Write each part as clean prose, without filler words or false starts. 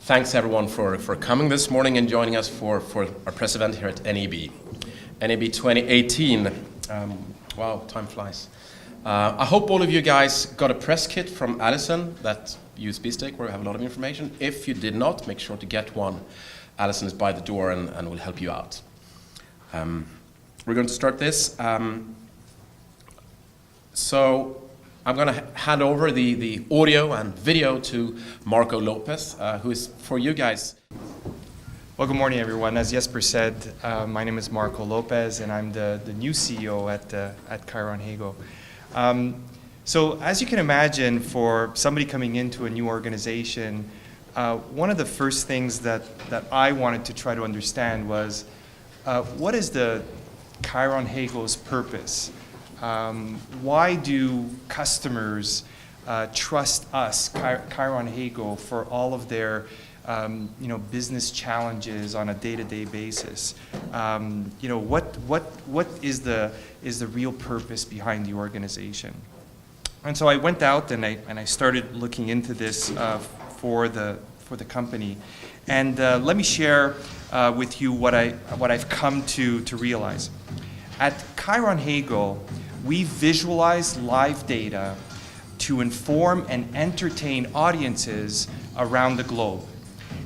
Thanks everyone for coming this morning and joining us for our press event here at NAB. NAB 2018. Wow, time flies. I hope all of you guys got a press kit from Alison, that USB stick where we have a lot of information. If you did not, make sure to get one. Alison is by the door and will help you out. We're going to start this. So I'm going to hand over the audio and video to Marco Lopez, who is for you guys. Well, good morning, everyone. As Jesper said, my name is Marco Lopez, and I'm the new CEO at Cyron Hego. So as you can imagine, for somebody coming into a new organization, one of the first things that I wanted to try to understand was, what is the Cyron Hego's purpose? Why do customers trust us, Cyron Hego, for all of their business challenges on a day-to-day basis? What is the real purpose behind the organization? And so I went out and I started looking into this for the company, and let me share with you what I've come to realize. At Cyron Hego, we visualize live data to inform and entertain audiences around the globe.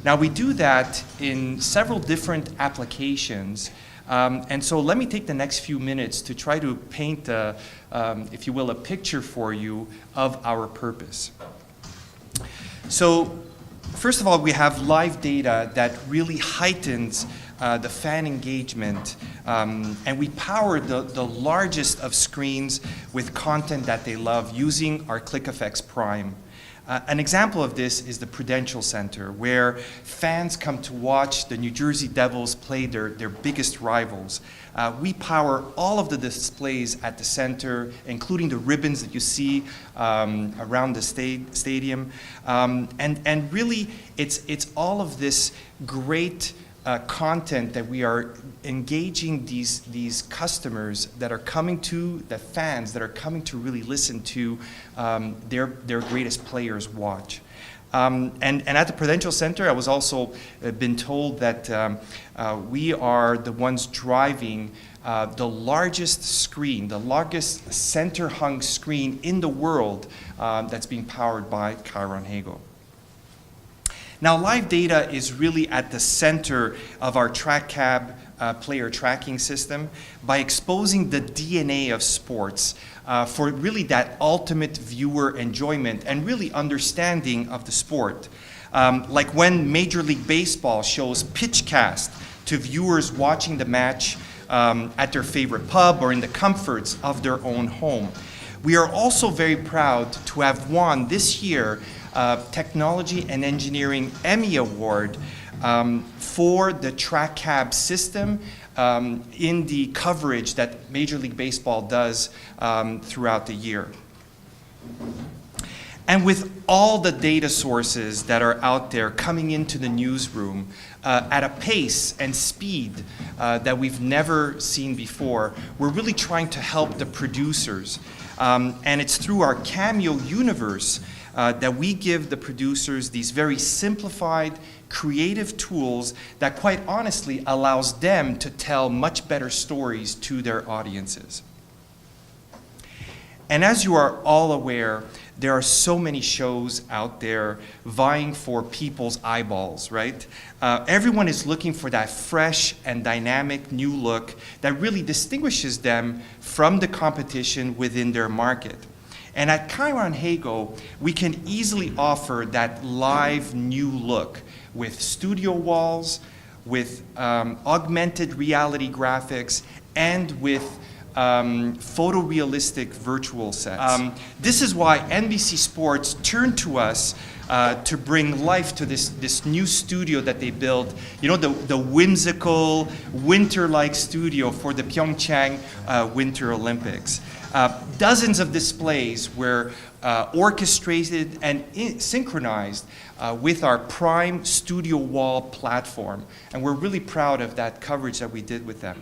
Now, we do that in several different applications, and so let me take the next few minutes to try to paint, if you will, a picture for you of our purpose. So, first of all, we have live data that really heightens the fan engagement, and we power the largest of screens with content that they love using our ClickFX Prime. An example of this is the Prudential Center, where fans come to watch the New Jersey Devils play their biggest rivals. We power all of the displays at the center, including the ribbons that you see around the stadium. And really, it's all of this great content that we are engaging these customers that are coming to, the fans that are coming to really listen to their greatest players watch. And at the Prudential Center, I was also been told that we are the ones driving the largest screen, the largest center-hung screen in the world that's being powered by Cyron Hego. Now, live data is really at the center of our TrackCab player tracking system by exposing the DNA of sports for really that ultimate viewer enjoyment and really understanding of the sport. Like when Major League Baseball shows PitchCast to viewers watching the match at their favorite pub or in the comforts of their own home. We are also very proud to have won this year Technology and Engineering Emmy Award for the TrackCab system in the coverage that Major League Baseball does throughout the year. And with all the data sources that are out there coming into the newsroom at a pace and speed that we've never seen before, we're really trying to help the producers. And it's through our Cameo universe that we give the producers these very simplified, creative tools that quite honestly allows them to tell much better stories to their audiences. And as you are all aware, there are so many shows out there vying for people's eyeballs, right? Everyone is looking for that fresh and dynamic new look that really distinguishes them from the competition within their market. And at Cyron Hego, we can easily offer that live new look with studio walls, with augmented reality graphics, and with photorealistic virtual sets. This is why NBC Sports turned to us to bring life to this new studio that they built, the whimsical, winter-like studio for the Pyeongchang Winter Olympics. Dozens of displays were orchestrated and synchronized with our Prime Studio Wall platform, and we're really proud of that coverage that we did with them.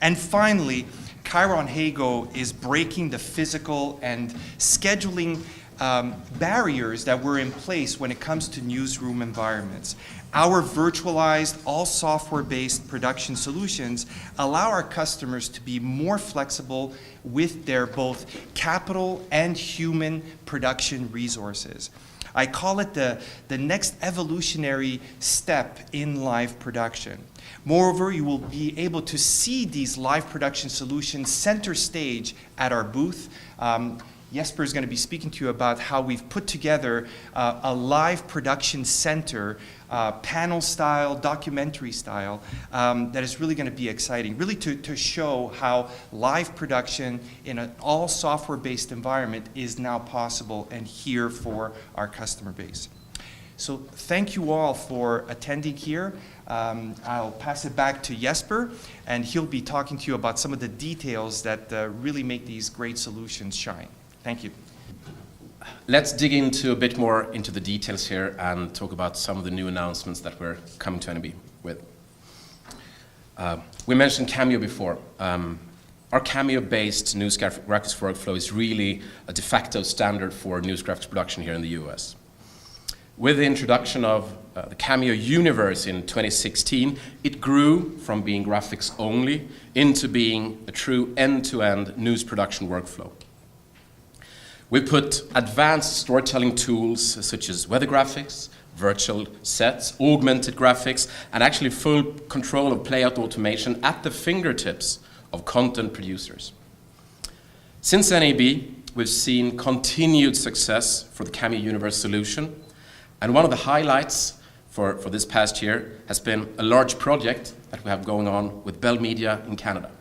And finally, Cyron Hego is breaking the physical and scheduling barriers that were in place when it comes to newsroom environments. Our virtualized, all software-based production solutions allow our customers to be more flexible with their both capital and human production resources. I call it the next evolutionary step in live production. Moreover, you will be able to see these live production solutions center stage at our booth. Jesper is going to be speaking to you about how we've put together a live production center, panel style, documentary style, that is really going to be exciting, really to show how live production in an all software-based environment is now possible and here for our customer base. So thank you all for attending here. I'll pass it back to Jesper, and he'll be talking to you about some of the details that really make these great solutions shine. Thank you. Let's dig into a bit more into the details here and talk about some of the new announcements that we're coming to NAB with. We mentioned Cameo before. Our Cameo-based news graphics workflow is really a de facto standard for news graphics production here in the US. With the introduction of the Cameo universe in 2016, it grew from being graphics only into being a true end-to-end news production workflow. We put advanced storytelling tools such as weather graphics, virtual sets, augmented graphics, and actually full control of playout automation at the fingertips of content producers. Since NAB, we've seen continued success for the Cameo Universe solution, and one of the highlights for this past year has been a large project that we have going on with Bell Media in Canada.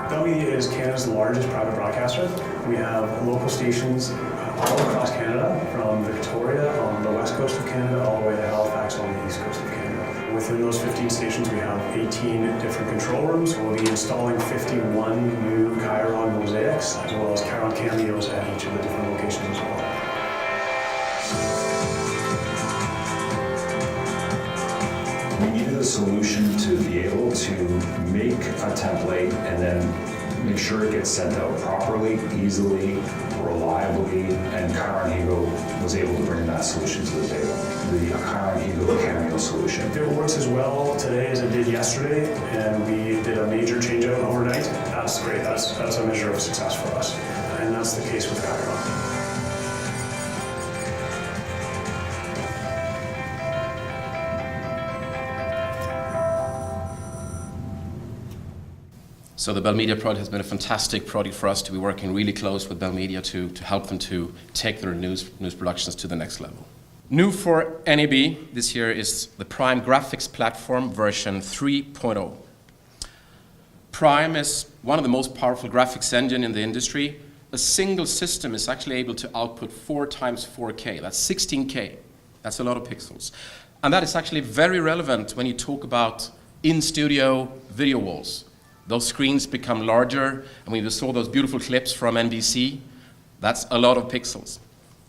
Bell Media is Canada's largest private broadcaster. We have local stations all across Canada, from Victoria on the west coast of Canada all the way to Halifax on the east coast of Canada. Within those 15 stations, we have 18 different control rooms. We'll be installing 51 new Cyron mosaics, as well as Cyron cameos at each of the different locations as well. We needed a solution to be able to make a template and then make sure it gets sent out properly, easily, reliably, and Cyron Hego was able to bring that solution to the table. The Cyron Hego Cameo solution. If it works as well today as it did yesterday, and we did a major change out overnight, that's great. That's a measure of success for us. And that's the case with Cyron. So the Bell Media project has been a fantastic project for us to be working really close with Bell Media to help them to take their news productions to the next level. New for NAB this year is the Prime Graphics Platform version 3.0. Prime is one of the most powerful graphics engine in the industry. A single system is actually able to output 4 times 4K. That's 16K. That's a lot of pixels. And that is actually very relevant when you talk about in-studio video walls. Those screens become larger, and when you saw those beautiful clips from NBC, that's a lot of pixels.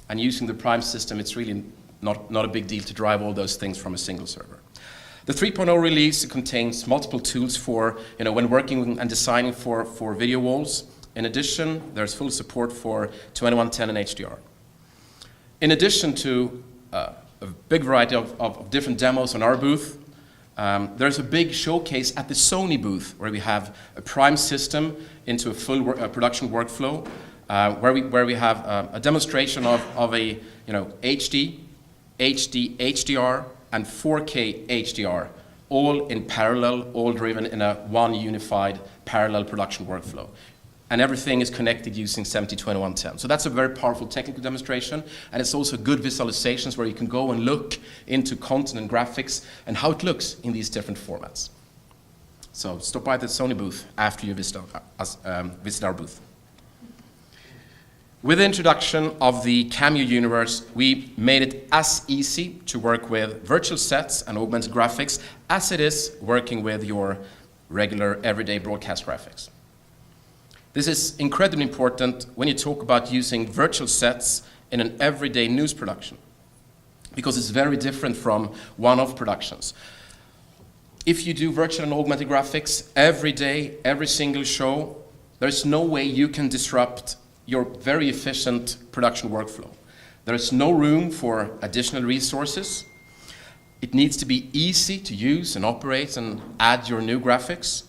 And using the Prime system, it's really not a big deal to drive all those things from a single server. The 3.0 release contains multiple tools for when working and designing for video walls. In addition, there's full support for 2110 and HDR. In addition to a big variety of different demos on our booth, there's a big showcase at the Sony booth where we have a Prime system into a full production workflow, where we have a demonstration of a HD, HDR, and 4K HDR, all in parallel, all driven in a one unified parallel production workflow. And everything is connected using 702110. So that's a very powerful technical demonstration, and it's also good visualizations where you can go and look into content and graphics and how it looks in these different formats. So stop by the Sony booth after you visit our booth. With the introduction of the Cameo universe, we made it as easy to work with virtual sets and augmented graphics as it is working with your regular everyday broadcast graphics. This is incredibly important when you talk about using virtual sets in an everyday news production, because it's very different from one-off productions. if you do virtual and augmented graphics every day, every single show, there's no way you can disrupt your very efficient production workflow. There is no room for additional resources. It needs to be easy to use and operate and add your new graphics.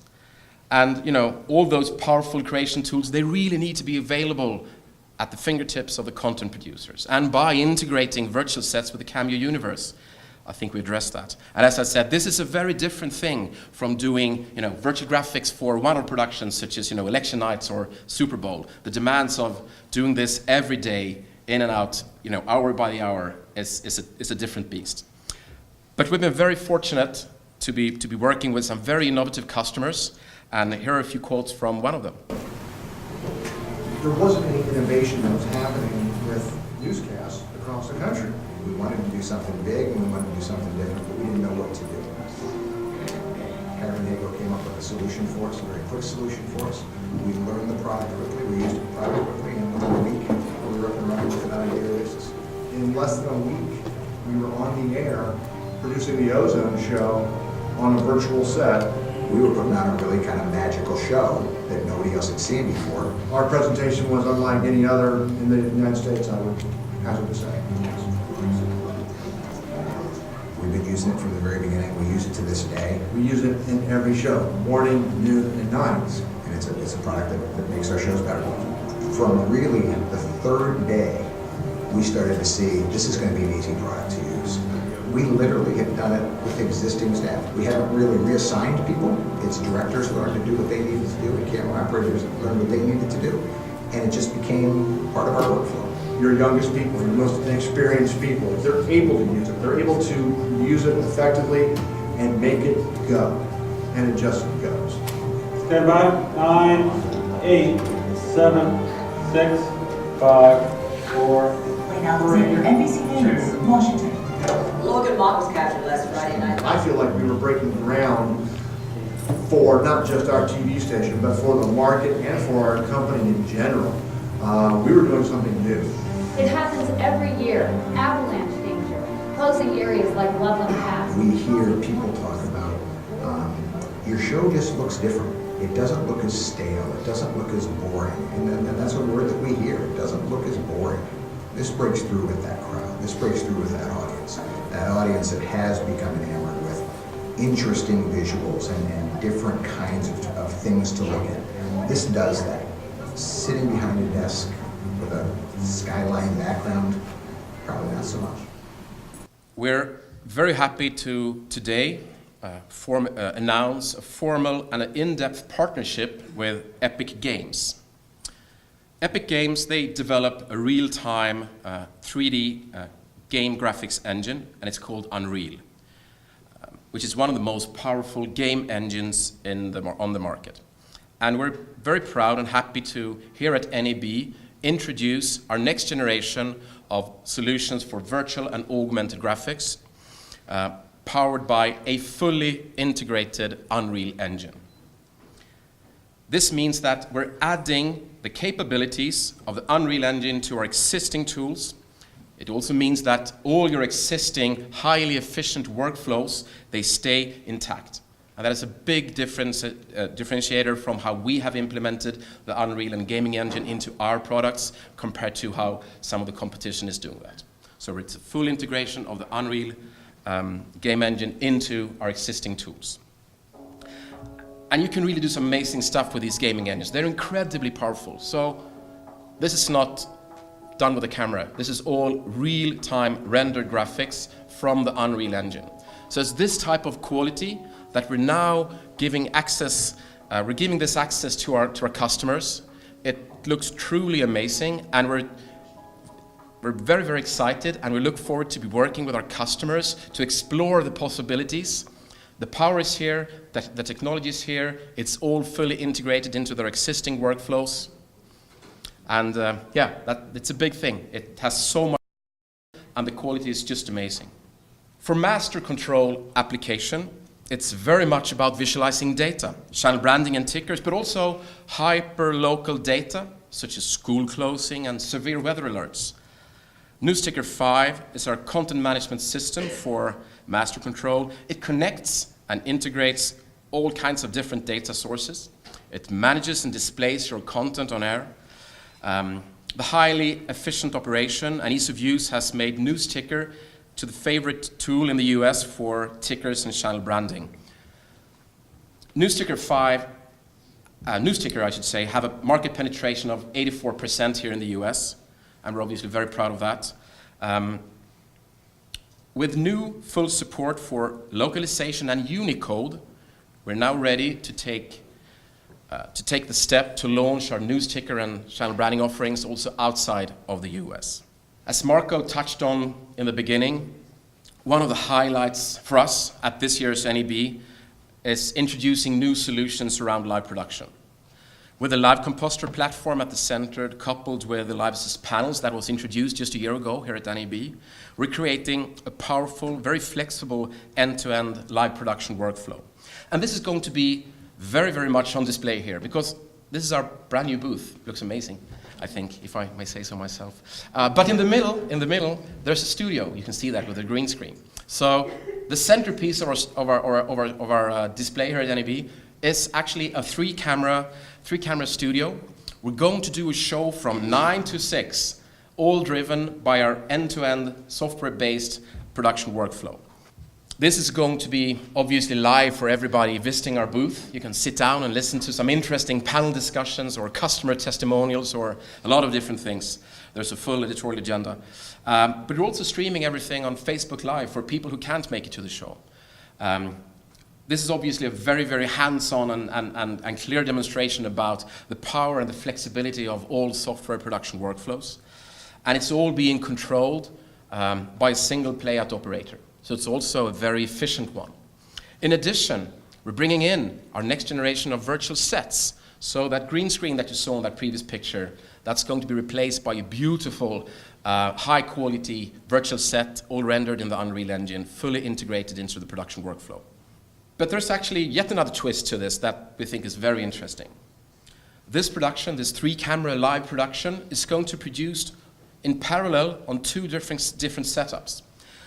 And all those powerful creation tools, they really need to be available at the fingertips of the content producers. And by integrating virtual sets with the Cameo universe, I think we addressed that. And as I said, this is a very different thing from doing virtual graphics for one-off productions such as election nights or Super Bowl. The demands of doing this every day, in and out, hour by the hour, is a different beast. But we've been very fortunate to be working with some very innovative customers, and here are a few quotes from one of them. There wasn't any innovation that was happening with newscasts across the country. We wanted to do something big and we wanted to do something different, but we didn't know what to do. Hego came up with a solution for us, a very quick solution for us. We learned the product quickly, we used the product quickly, and within a week, we were up and running with it on a daily basis. In less than a week, we were on the air producing the Ozone show on a virtual set. We were putting on a really kind of magical show that nobody else had seen before. Our presentation was unlike any other in the United States, I would hazard to say. We've been using it from the very beginning. We use it to this day. We use it in every show, morning, noon, and nights. And it's a product that makes our shows better. From really the third day, we started to see this is going to be an easy product to use. We literally have done it with existing staff. We haven't really reassigned people. It's directors learned to do what they needed to do, and camera operators learned what they needed to do. And it just became part of our workflow. Your youngest people, your most inexperienced people, if they're able to use it, they're able to use it effectively and make it go. And it just goes. Stand by. 9, 8, 7, 6, 5, 4, Play now the Xavier NBC News, Washington. Logan Mott was captured last Friday night. I feel like we were breaking ground for not just our TV station, but for the market and for our company in general. We were doing something new. It happens every year. Avalanche danger, closing areas like Loveland Pass. We hear people talk about your show just looks different. It doesn't look as stale. It doesn't look as boring. And that's a word that we hear. It doesn't look as boring. This breaks through with that crowd. This breaks through with that audience. That audience that has become enamored with interesting visuals and different kinds of things to look at. This does that. Sitting behind a desk with a skyline background, probably not so much. We're very happy to today announce a formal and an in-depth partnership with Epic Games. Epic Games, they develop a real-time 3D game graphics engine, and it's called Unreal, which is one of the most powerful game engines on the market. And we're very proud and happy to, here at NAB, introduce our next generation of solutions for virtual and augmented graphics, powered by a fully integrated Unreal engine. This means that we're adding the capabilities of the Unreal engine to our existing tools. It also means that all your existing highly efficient workflows, they stay intact. And that is a big differentiator from how we have implemented the Unreal and gaming engine into our products compared to how some of the competition is doing that. So it's a full integration of the Unreal game engine into our existing tools. And you can really do some amazing stuff with these gaming engines. They're incredibly powerful. So this is not done with a camera. This is all real-time rendered graphics from the Unreal engine. So it's this type of quality that we're now giving access, we're giving this access to our customers. It looks truly amazing, and we're very, very excited, and we look forward to be working with our customers to explore the possibilities. The power is here, the technology is here, it's all fully integrated into their existing workflows. And it's a big thing. It has so much, and the quality is just amazing. For master control application, it's very much about visualizing data, channel branding and tickers, but also hyper-local data, such as school closing and severe weather alerts. NewsTicker 5 is our content management system for master control. It connects and integrates all kinds of different data sources. It manages and displays your content on air. The highly efficient operation and ease of use has made News Ticker to the favorite tool in the US for tickers and channel branding. News Ticker, I should say, have a market penetration of 84% here in the US, and we're obviously very proud of that. With new full support for localization and Unicode, we're now ready to take the step to launch our News Ticker and channel branding offerings also outside of the US. As Marco touched on in the beginning, one of the highlights for us at this year's NAB is introducing new solutions around live production. With the Live Compositor platform at the center, coupled with the Live Assist panels that was introduced just a year ago here at NAB, we're creating a powerful, very flexible end-to-end live production workflow. And this is going to be very, very much on display here, because this is our brand new booth. Looks amazing, I think, if I may say so myself. But in the middle, there's a studio. You can see that with a green screen. So the centerpiece of our display here at NAB is actually a three-camera studio. We're going to do a show from 9 to 6, all driven by our end-to-end software-based production workflow. This is going to be obviously live for everybody visiting our booth. You can sit down and listen to some interesting panel discussions or customer testimonials or a lot of different things. There's a full editorial agenda. But we're also streaming everything on Facebook Live for people who can't make it to the show. This is obviously a very, very hands-on and clear demonstration about the power and the flexibility of all software production workflows. And it's all being controlled by a single playout operator. So it's also a very efficient one. In addition, we're bringing in our next generation of virtual sets. So that green screen that you saw in that previous picture, that's going to be replaced by a beautiful, high-quality virtual set, all rendered in the Unreal Engine, fully integrated into the production workflow. But there's actually yet another twist to this that we think is very interesting. This production, this three-camera live production, is going to be produced in parallel on two different setups.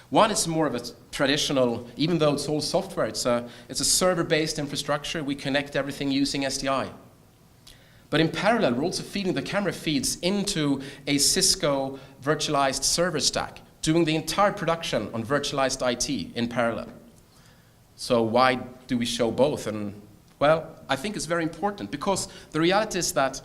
One is more of a traditional, even though it's all software, it's a server-based infrastructure. We connect everything using SDI. But in parallel, we're also feeding the camera feeds into a Cisco virtualized server stack, doing the entire production on virtualized IT in parallel. So why do we show both? And well, I think it's very important, because the reality is that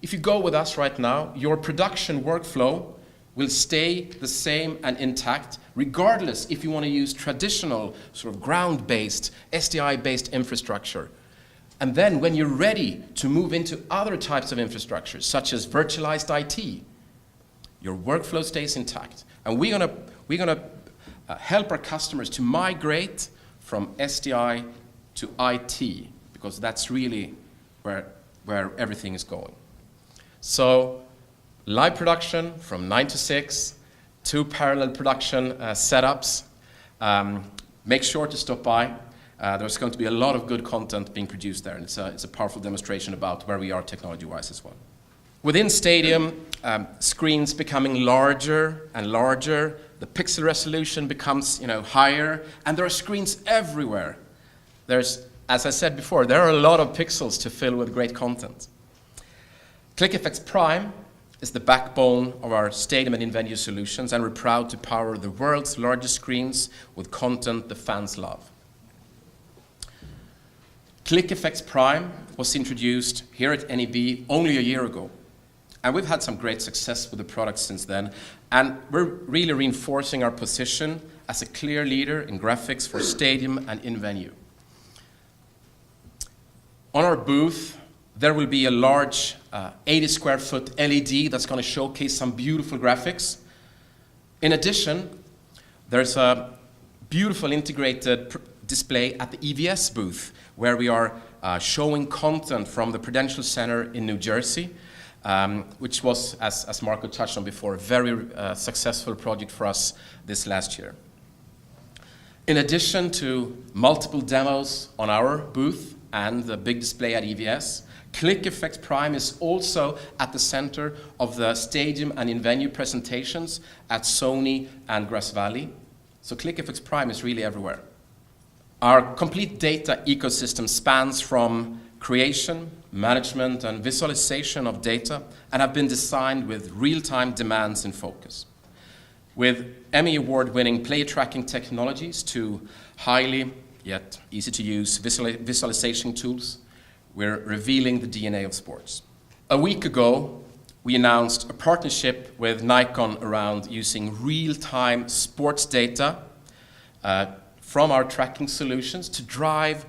if you go with us right now, your production workflow will stay the same and intact, regardless if you want to use traditional sort of ground-based, SDI-based infrastructure. And then when you're ready to move into other types of infrastructures, such as virtualized IT, your workflow stays intact. And we're gonna help our customers to migrate from SDI to IT, because that's really where everything is going. So live production from 9 to 6, 2 parallel production setups. Make sure to stop by. There's going to be a lot of good content being produced there, and it's a powerful demonstration about where we are technology-wise as well. Within Stadium, screens becoming larger and larger, the pixel resolution becomes higher, and there are screens everywhere. There's, as I said before, there are a lot of pixels to fill with great content. ClickFX Prime is the backbone of our stadium and in-venue solutions, and we're proud to power the world's largest screens with content the fans love. ClickFX Prime was introduced here at NAB only a year ago, and we've had some great success with the product since then, and we're really reinforcing our position as a clear leader in graphics for stadium and in-venue. On our booth, there will be a large 80 square foot LED that's going to showcase some beautiful graphics. In addition, there's a beautiful integrated display at the EVS booth, where we are showing content from the Prudential Center in New Jersey, which was, as Marco touched on before, a very successful project for us this last year. In addition to multiple demos on our booth and the big display at EVS, ClickFX Prime is also at the center of the stadium and in-venue presentations at Sony and Grass Valley. So ClickFX Prime is really everywhere. Our complete data ecosystem spans from creation, management, and visualization of data, and have been designed with real-time demands in focus. With Emmy Award-winning player tracking technologies to highly, yet easy-to-use visualization tools, we're revealing the DNA of sports. A week ago, we announced a partnership with Nikon around using real-time sports data from our tracking solutions to drive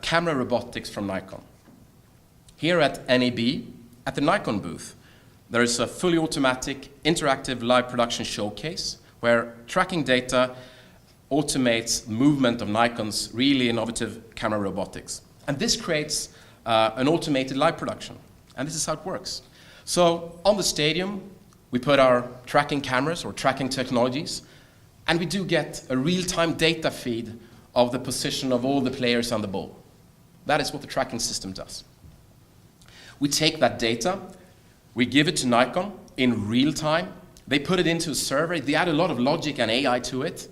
camera robotics from Nikon. Here at NAB, at the Nikon booth, there is a fully automatic interactive live production showcase where tracking data automates movement of Nikon's really innovative camera robotics. And this creates an automated live production. And this is how it works. So on the stadium, we put our tracking cameras or tracking technologies, and we do get a real-time data feed of the position of all the players on the ball. That is what the tracking system does. We take that data, we give it to Nikon in real time, they put it into a server, they add a lot of logic and AI to it,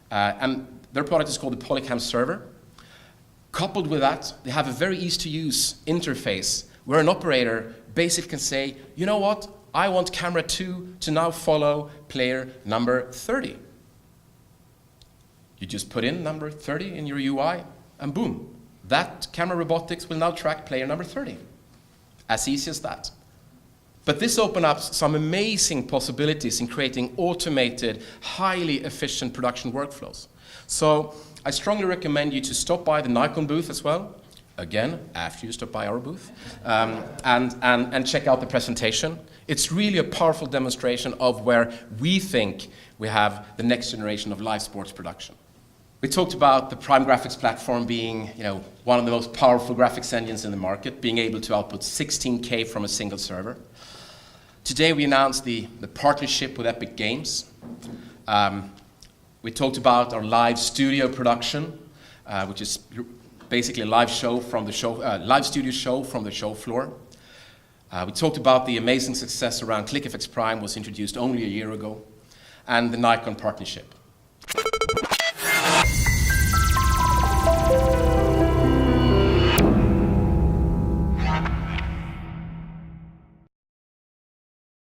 and their product is called the Polycam server. Coupled with that, they have a very easy-to-use interface where an operator basically can say, you know what, I want camera 2 to now follow player number 30. You just put in number 30 in your UI, and boom, that camera robotics will now track player number 30. As easy as that. But this opens up some amazing possibilities in creating automated, highly efficient production workflows. So I strongly recommend you to stop by the Nikon booth as well, again, after you stop by our booth, and check out the presentation. It's really a powerful demonstration of where we think we have the next generation of live sports production. We talked about the Prime Graphics platform being, one of the most powerful graphics engines in the market, being able to output 16K from a single server. Today we announced the partnership with Epic Games. We talked about our live studio production, which is basically a live studio show from the show floor. We talked about the amazing success around ClickFX Prime was introduced only a year ago, and the Nikon partnership.